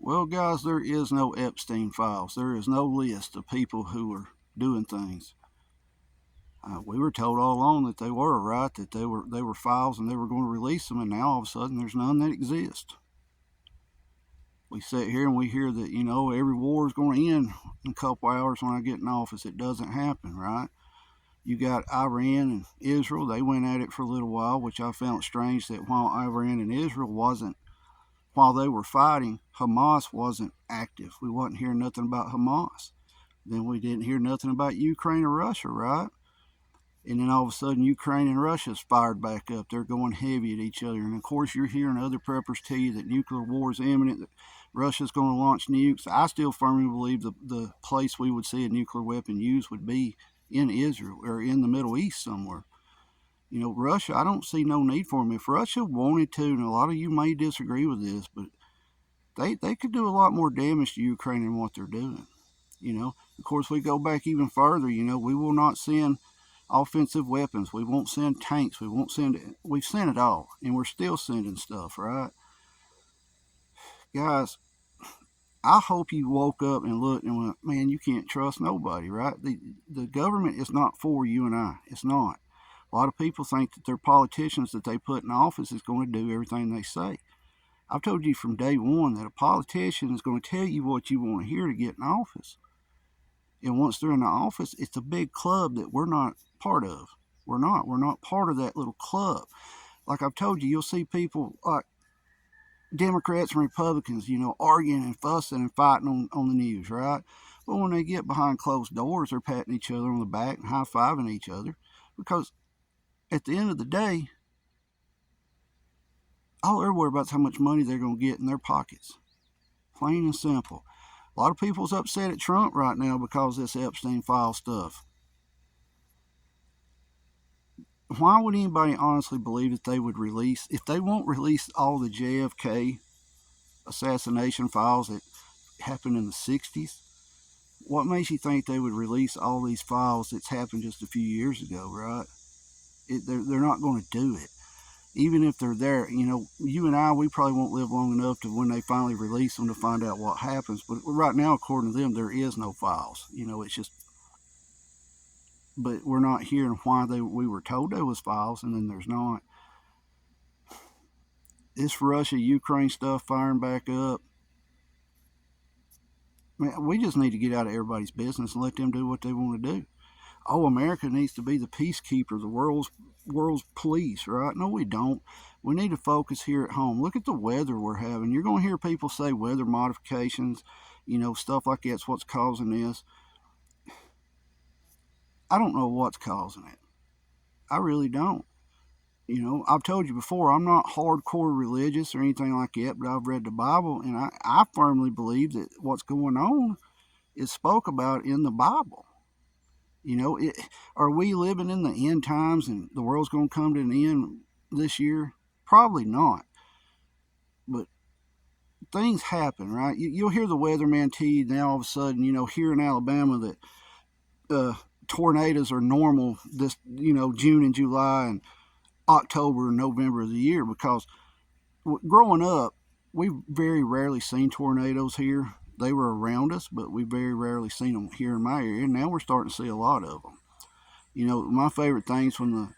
Well, guys, there is no Epstein files. There is no list of people who are doing things. We were told all along that they were right, that they were files and they were going to release them, and now all of a sudden there's none that exist. We sit here and we hear that every war is going to end in a couple hours when I get in office. It doesn't happen, right? You got Iran and Israel. They went at it for a little while, which I found strange that while Iran and Israel wasn't while they were fighting, Hamas wasn't active. We wasn't hearing nothing about Hamas. Then we didn't hear nothing about Ukraine or Russia, right? And then all of a sudden, Ukraine and Russia's fired back up. They're going heavy at each other. And of course, you're hearing other preppers tell you that nuclear war is imminent, that Russia's going to launch nukes. I still firmly believe the place we would see a nuclear weapon used would be in Israel or in the Middle East somewhere. Russia, I don't see no need for them. If Russia wanted to, and a lot of you may disagree with this, but they could do a lot more damage to Ukraine than what they're doing. Of course, we go back even further. We will not send offensive weapons. We won't send tanks. We've sent it all, and we're still sending stuff, right? Guys, I hope you woke up and looked and went, man, you can't trust nobody, right? The government is not for you and I. It's not. A lot of people think that their politicians that they put in office is going to do everything they say. I've told you from day one that a politician is going to tell you what you want to hear to get in office. And once they're in the office, it's a big club that we're not part of. We're not part of that little club. Like I've told you, you'll see people like Democrats and Republicans, arguing and fussing and fighting on the news, right? But when they get behind closed doors, they're patting each other on the back and high-fiving each other because at the end of the day, all they're worried about is how much money they're going to get in their pockets. Plain and simple. A lot of people's upset at Trump right now because of this Epstein file stuff. Why would anybody honestly believe that they would release, if they won't release all the JFK assassination files that happened in the 60s, what makes you think they would release all these files that's happened just a few years ago, right? They're not going to do it. Even if they're there, you and I, we probably won't live long enough to when they finally release them to find out what happens. But right now, according to them, there is no files. It's just, but we're not hearing why we were told there was files, and then there's not. This Russia-Ukraine stuff firing back up. Man, we just need to get out of everybody's business and let them do what they want to do. Oh, America needs to be the peacekeeper, the world's police, right? No, we don't. We need to focus here at home. Look at the weather we're having. You're going to hear people say weather modifications, stuff like that's what's causing this. I don't know what's causing it. I really don't. I've told you before, I'm not hardcore religious or anything like that, but I've read the Bible, and I firmly believe that what's going on is spoke about in the Bible. Are we living in the end times and the world's going to come to an end this year? Probably not. But things happen, right? You'll hear the weatherman tell you now all of a sudden, here in Alabama that tornadoes are normal this, June and July and October and November of the year, because growing up, we've very rarely seen tornadoes here. They were around us, but we very rarely seen them here in my area. Now we're starting to see a lot of them. My favorite thing's when the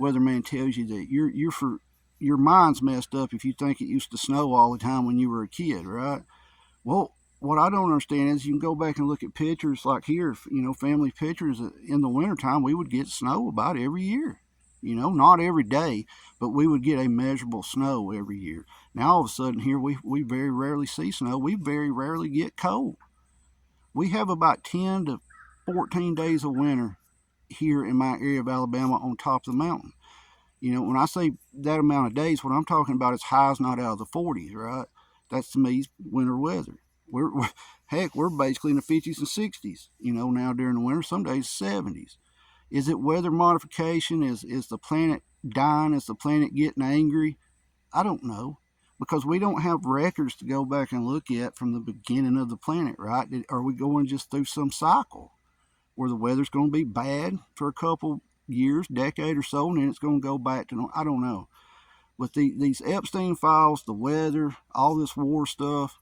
weatherman tells you that your mind's messed up if you think it used to snow all the time when you were a kid, right? Well, what I don't understand is you can go back and look at pictures like here, family pictures in the wintertime, we would get snow about every year. Not every day, but we would get a measurable snow every year. Now all of a sudden here we very rarely see snow. We very rarely get cold. We have about 10 to 14 days of winter here in my area of Alabama on top of the mountain. When I say that amount of days, what I'm talking about is highs not out of the 40s, right? That's to me winter weather. We're basically in the 50s and 60s, now during the winter, some days 70s. Is it weather modification? Is the planet dying? Is the planet getting angry? I don't know, because we don't have records to go back and look at from the beginning of the planet, right? Are we going just through some cycle where the weather's going to be bad for a couple years, decade or so, and then it's going to go back to, I don't know. But these Epstein files, the weather, all this war stuff,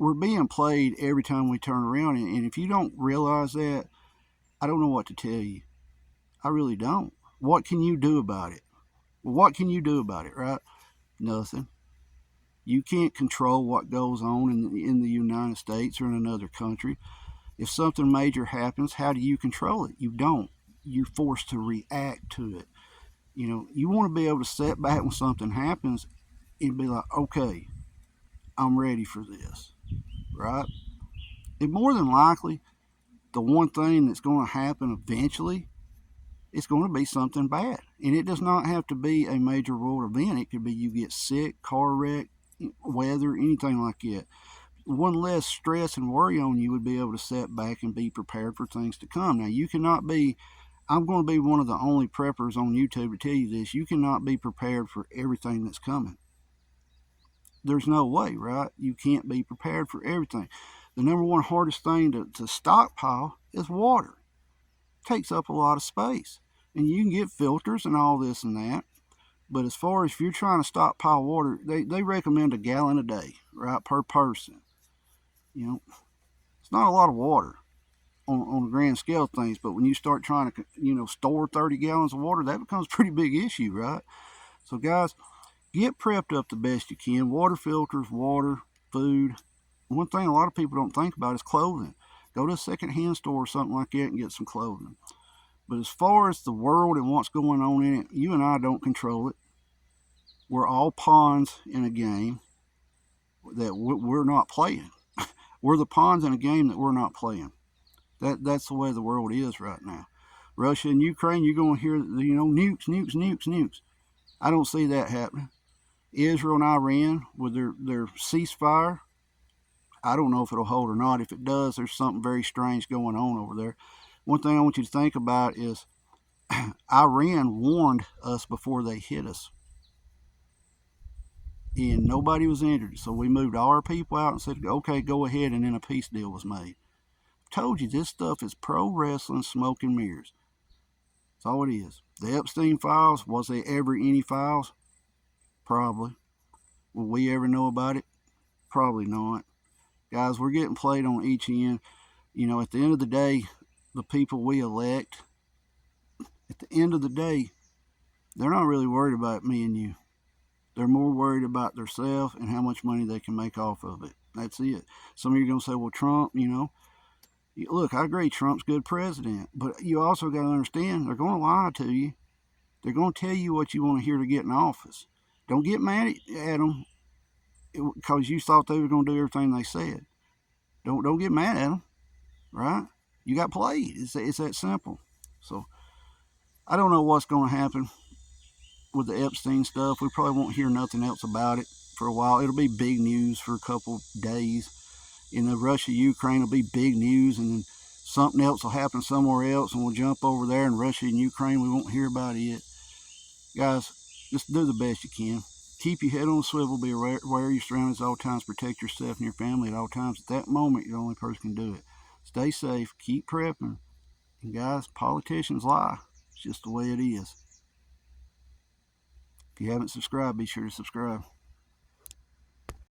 we're being played every time we turn around. And if you don't realize that, I don't know what to tell you. I really don't. What can you do about it? Well, what can you do about it, right? Nothing. You can't control what goes on in the United States or in another country. If something major happens, how do you control it? You don't. You're forced to react to it. You want to be able to step back when something happens and be like, okay, I'm ready for this, right? And more than likely, the one thing that's going to happen eventually, it's going to be something bad. And it does not have to be a major world event. It could be you get sick, car wreck, weather, anything like that. One less stress and worry on you would be able to sit back and be prepared for things to come. Now, you cannot be, I'm going to be one of the only preppers on YouTube to tell you this, you cannot be prepared for everything that's coming. There's no way, right? You can't be prepared for everything. The number one hardest thing to stockpile is water. It takes up a lot of space. And you can get filters and all this and that. But as far as if you're trying to stockpile water, they recommend a gallon a day, right, per person. It's not a lot of water on the grand scale of things, but when you start trying to, store 30 gallons of water, that becomes a pretty big issue, right? So, guys, get prepped up the best you can. Water filters, water, food. One thing a lot of people don't think about is clothing. Go to a secondhand store or something like that and get some clothing. But as far as the world and what's going on in it, you and I don't control it. We're all pawns in a game that we're not playing. We're the pawns in a game that we're not playing. That's the way the world is right now. Russia and Ukraine, you're going to hear, nukes, nukes, nukes, nukes. I don't see that happening. Israel and Iran with their ceasefire, I don't know if it'll hold or not. If it does, there's something very strange going on over there. One thing I want you to think about is Iran warned us before they hit us. And nobody was injured. So we moved all our people out and said, okay, go ahead, and then a peace deal was made. I told you, this stuff is pro wrestling, smoke and mirrors. That's all it is. The Epstein files, was there ever any files? Probably. Will we ever know about it? Probably not. Guys, we're getting played on each end. At the end of the day, the people we elect, at the end of the day, they're not really worried about me and you. They're more worried about themselves and how much money they can make off of it. That's it. Some of you are going to say, well, Trump, look, I agree, Trump's a good president. But you also got to understand, they're going to lie to you. They're going to tell you what you want to hear to get in office. Don't get mad at them because you thought they were going to do everything they said. Don't get mad at them, right? You got played. It's that simple. So I don't know what's going to happen with the Epstein stuff. We probably won't hear nothing else about it for a while. It'll be big news for a couple days. Russia, Ukraine will be big news, and then something else will happen somewhere else, and we'll jump over there in Russia and Ukraine. We won't hear about it. Guys, just do the best you can. Keep your head on a swivel. Be aware of your surroundings at all times. Protect yourself and your family at all times. At that moment, you're the only person who can do it. Stay safe. Keep prepping. And guys, politicians lie. It's just the way it is. If you haven't subscribed, be sure to subscribe.